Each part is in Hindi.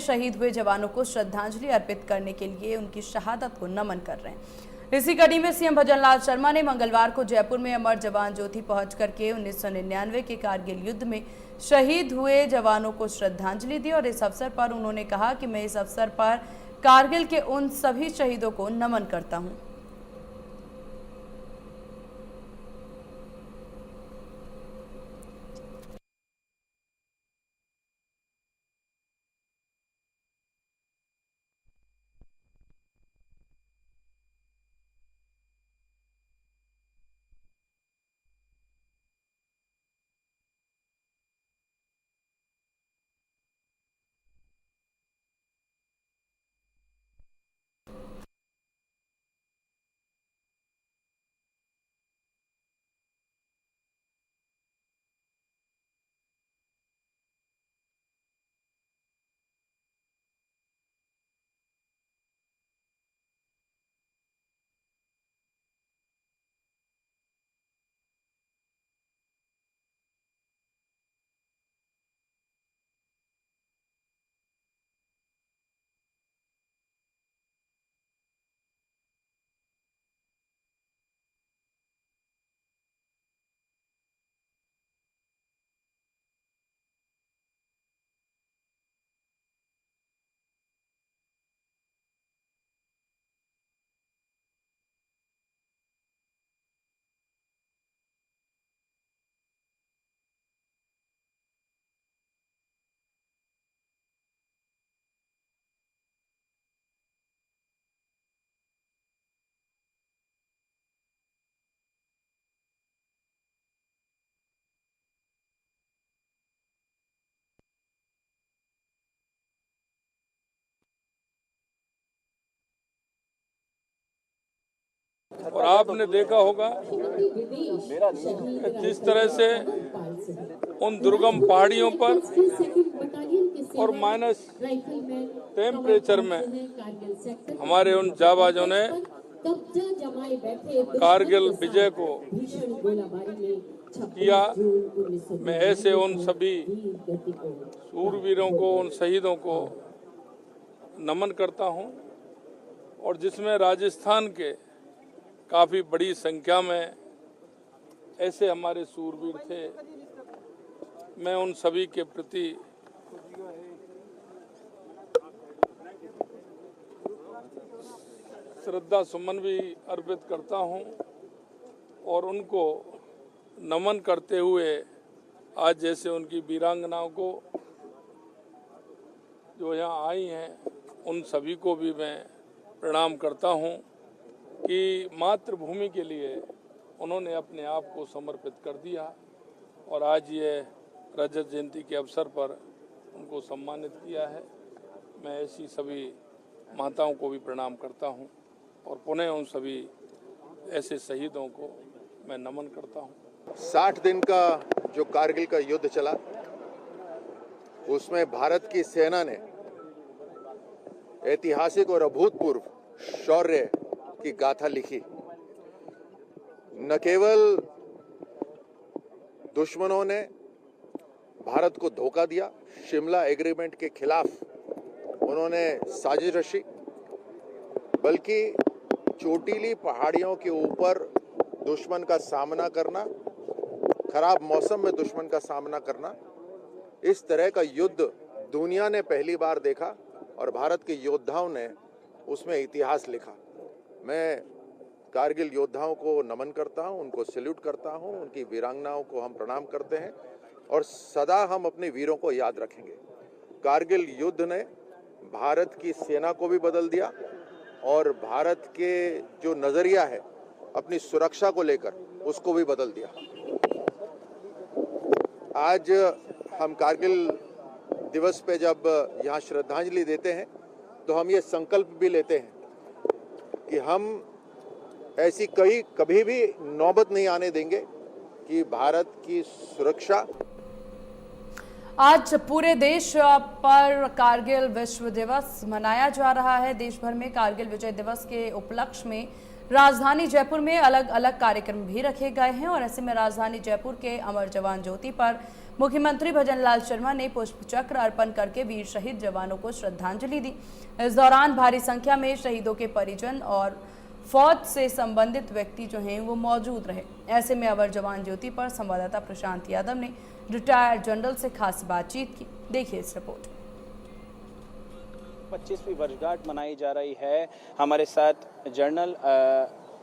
शहीद हुए जवानों को श्रद्धांजलि अर्पित करने के लिए उनकी शहादत को नमन कर रहे हैं। इसी कड़ी में सीएम भजनलाल शर्मा ने मंगलवार को जयपुर में अमर जवान ज्योति पहुंच करके 1999 के कारगिल युद्ध में शहीद हुए जवानों को श्रद्धांजलि दी और इस अवसर पर उन्होंने कहा कि मैं इस अवसर पर कारगिल के उन सभी शहीदों को नमन करता हूं। और आपने देखा होगा जिस तरह से उन दुर्गम पहाड़ियों पर और माइनस टेम्परेचर में हमारे उन जाबाजों ने कारगिल विजय को किया। मैं ऐसे उन सभी शूरवीरों को, उन शहीदों को नमन करता हूं और जिसमें राजस्थान के काफ़ी बड़ी संख्या में ऐसे हमारे शूरवीर थे। मैं उन सभी के प्रति श्रद्धा सुमन भी अर्पित करता हूं और उनको नमन करते हुए आज जैसे उनकी वीरांगनाओं को जो यहाँ आई हैं उन सभी को भी मैं प्रणाम करता हूं कि मातृभूमि के लिए उन्होंने अपने आप को समर्पित कर दिया और आज ये रजत जयंती के अवसर पर उनको सम्मानित किया है। मैं ऐसी सभी माताओं को भी प्रणाम करता हूं और पुनः उन सभी ऐसे शहीदों को मैं नमन करता हूं। 60 दिन का जो कारगिल का युद्ध चला उसमें भारत की सेना ने ऐतिहासिक और अभूतपूर्व शौर्य की गाथा लिखी। न केवल दुश्मनों ने भारत को धोखा दिया, शिमला एग्रीमेंट के खिलाफ उन्होंने साजिश रची, बल्कि चोटीली पहाड़ियों के ऊपर दुश्मन का सामना करना, खराब मौसम में दुश्मन का सामना करना, इस तरह का युद्ध दुनिया ने पहली बार देखा और भारत के योद्धाओं ने उसमें इतिहास लिखा। मैं कारगिल योद्धाओं को नमन करता हूं, उनको सैल्यूट करता हूं, उनकी वीरांगनाओं को हम प्रणाम करते हैं और सदा हम अपने वीरों को याद रखेंगे। कारगिल युद्ध ने भारत की सेना को भी बदल दिया और भारत के जो नजरिया है अपनी सुरक्षा को लेकर उसको भी बदल दिया। आज हम कारगिल दिवस पे जब यहाँ श्रद्धांजलि देते हैं तो हम ये संकल्प भी लेते हैं कि हम ऐसी कभी भी नौबत नहीं आने देंगे कि भारत की सुरक्षा। आज पूरे देश पर कारगिल विश्व दिवस मनाया जा रहा है। देश भर में कारगिल विजय दिवस के उपलक्ष्य में राजधानी जयपुर में अलग अलग कार्यक्रम भी रखे गए हैं और ऐसे में राजधानी जयपुर के अमर जवान ज्योति पर मुख्यमंत्री भजनलाल शर्मा ने पुष्प चक्र अर्पण करके वीर शहीद जवानों को श्रद्धांजलि दी। इस दौरान भारी संख्या में शहीदों के परिजन और फौज से संबंधित व्यक्ति जो हैं वो मौजूद रहे। ऐसे में अमर जवान ज्योति पर संवाददाता प्रशांत यादव ने रिटायर्ड जनरल से खास बातचीत की। देखिए इस रिपोर्ट। 25वीं वर्षगांठ मनाई जा रही है। हमारे साथ जनरल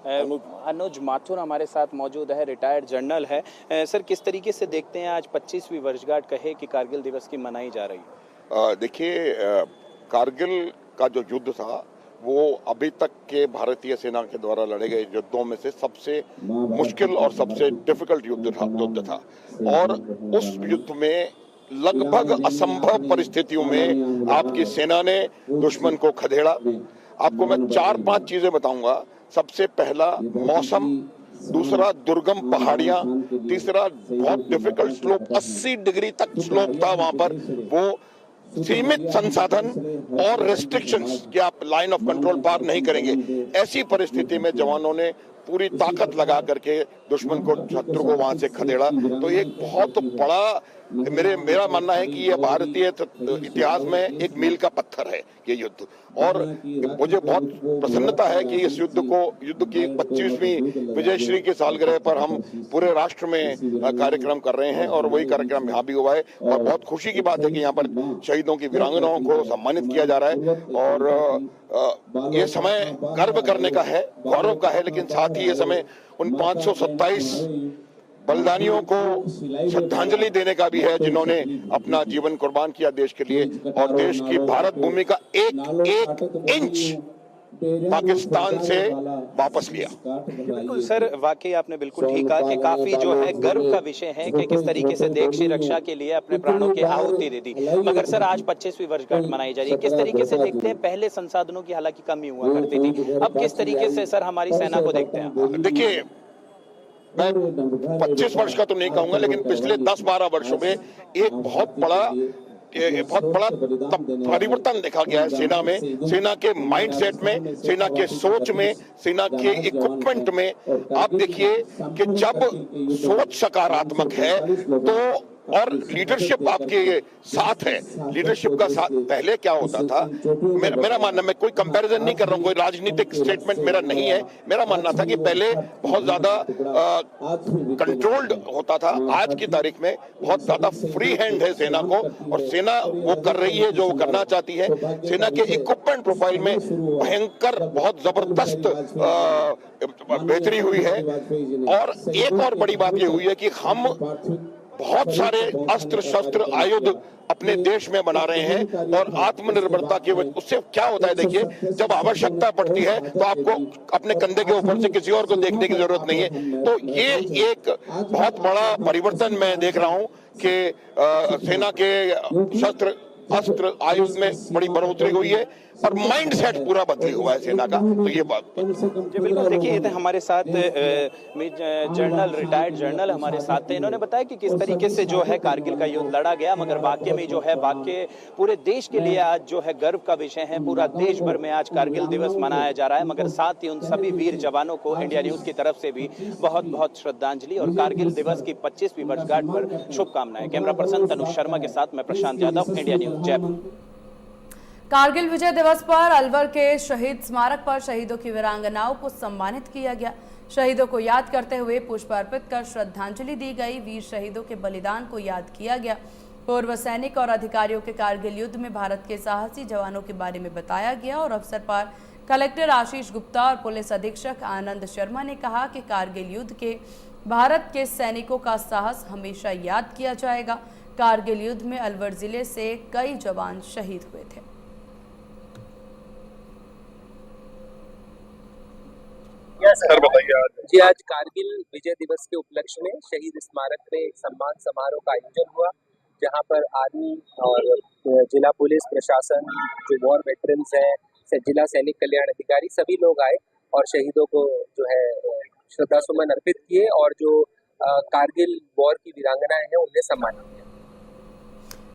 अनुज माथुर हमारे साथ मौजूद है, रिटायर्ड जनरल है। सर, किस तरीके से देखते हैं आज 25वीं वर्षगांठ कहे कि कारगिल दिवस की मनाई जा रही है? देखिए, कारगिल का जो युद्ध था वो अभी तक के भारतीय सेना के द्वारा लड़े गए युद्धों में से सबसे मुश्किल और सबसे डिफिकल्ट युद्ध था और उस युद्ध में लगभग असंभव परिस्थितियों में आपकी सेना ने दुश्मन को खदेड़ा। आपको मैं 4-5 चीजें बताऊंगा। सबसे पहला मौसम, दूसरा दुर्गम पहाड़ियां, तीसरा बहुत डिफिकल्ट स्लोप, 80 डिग्री तक स्लोप था वहां पर, वो सीमित संसाधन और रेस्ट्रिक्शंस कि आप लाइन ऑफ कंट्रोल पार नहीं करेंगे। ऐसी परिस्थिति में जवानों ने पूरी ताकत लगा करके दुश्मन को, शत्रु को वहां से खदेड़ा। तो एक बहुत बड़ा मेरा मानना है कि ये भारतीय इतिहास में एक मील का पत्थर है ये युद्ध, और मुझे बहुत प्रसन्नता है कि इस युद्ध की 25वीं विजयश्री की सालगिरह पर हम पूरे राष्ट्र में कार्यक्रम कर रहे हैं और वही कार्यक्रम यहाँ भी हुआ है। और बहुत खुशी की बात है कि यहाँ पर शहीदों की वीरांगनाओं को सम्मानित किया जा रहा है और ये समय गर्व करने का है, गौरव का है, लेकिन साथ ही ये समय उन 527 बलिदानियों को श्रद्धांजलि देने का भी है जिन्होंने अपना जीवन कुर्बान किया देश के लिए और देश की भारत भूमि का एक इंच पाकिस्तान से वापस लिया। बिल्कुल सर, वाकई आपने बिल्कुल ठीक कहा कि काफी जो है गर्व का विषय है कि किस तरीके से देश की रक्षा के लिए अपने प्राणों की आहुति दे दी। मगर सर, आज 25वीं वर्षगांठ मनाई जा रही है, किस तरीके से देखते हैं? पहले संसाधनों की हालांकि कमी हुआ करती थी, अब किस तरीके से सर हमारी सेना को देखते हैं? देखिए, मैं 25 वर्ष का तो नहीं कहूंगा, लेकिन पिछले 10-12 वर्षों में एक बहुत बड़ा परिवर्तन देखा गया है सेना में, सेना के माइंडसेट में, सेना के सोच में, सेना के इक्विपमेंट में। आप देखिए कि जब सोच सकारात्मक है तो और लीडरशिप आपके साथ है, लीडरशिप का साथ। पहले क्या होता था, मेरा मानना, मैं कोई कंपैरिजन नहीं कर रहा हूँ, कोई राजनीतिक स्टेटमेंट मेरा नहीं है, मेरा मानना था कि पहले बहुत ज्यादा कंट्रोल्ड होता था। आज की तारीख में बहुत ज्यादा फ्री हैंड है सेना को, और सेना वो कर रही है जो वो करना चाहती है। सेना के इक्विपमेंट प्रोफाइल में भयंकर बहुत जबरदस्त बेहतरी हुई है। और एक और बड़ी बात ये हुई है कि हम बहुत सारे अस्त्र शस्त्र आयुध अपने देश में बना रहे हैं और आत्मनिर्भरता की वजह उससे क्या होता है, देखिए, जब आवश्यकता पड़ती है तो आपको अपने कंधे के ऊपर से किसी और को देखने की जरूरत नहीं है। तो ये एक बहुत बड़ा परिवर्तन मैं देख रहा हूं कि सेना के शस्त्र अस्त्र आयुध में बड़ी बढ़ोतरी हुई है और माइंड सेट पूरा बदली हुआ है सेना का। तो ये बात जी बिल्कुल। देखिए, हमारे साथ जनरल, रिटायर्ड जनरल हमारे साथ थे। इन्होंने बताया कि किस तरीके से जो है कारगिल का युद्ध लड़ा गया, मगर वाकई में जो है वाकई पूरे देश के लिए आज जो है गर्व का विषय है। पूरा देश भर में आज कारगिल दिवस मनाया जा रहा है, मगर साथ ही उन सभी वीर जवानों को इंडिया न्यूज की तरफ से भी बहुत बहुत श्रद्धांजलि और कारगिल दिवस की 25वीं वर्षगांठ पर शुभकामनाएं। कैमरा पर्सन तनुज शर्मा के साथ मैं प्रशांत यादव, इंडिया न्यूज, जयपुर। कारगिल विजय दिवस पर अलवर के शहीद स्मारक पर शहीदों की वीरांगनाओं को सम्मानित किया गया। शहीदों को याद करते हुए पुष्प अर्पित कर श्रद्धांजलि दी गई। वीर शहीदों के बलिदान को याद किया गया। पूर्व सैनिक और अधिकारियों के कारगिल युद्ध में भारत के साहसी जवानों के बारे में बताया गया और अवसर पर कलेक्टर आशीष गुप्ता और पुलिस अधीक्षक आनंद शर्मा ने कहा कि कारगिल युद्ध के भारत के सैनिकों का साहस हमेशा याद किया जाएगा। कारगिल युद्ध में अलवर जिले से कई जवान शहीद हुए थे। सर बताइए। जी, आज कारगिल विजय दिवस के उपलक्ष्य में शहीद स्मारक में एक सम्मान समारोह का आयोजन हुआ, जहां पर आर्मी और जिला पुलिस प्रशासन, जो वॉर वेटरन्स हैं, जिला सैनिक कल्याण अधिकारी, सभी लोग आए और शहीदों को जो है श्रद्धा सुमन अर्पित किए और जो कारगिल वॉर की वीरांगनाएं हैं उन्हें सम्मानित किया।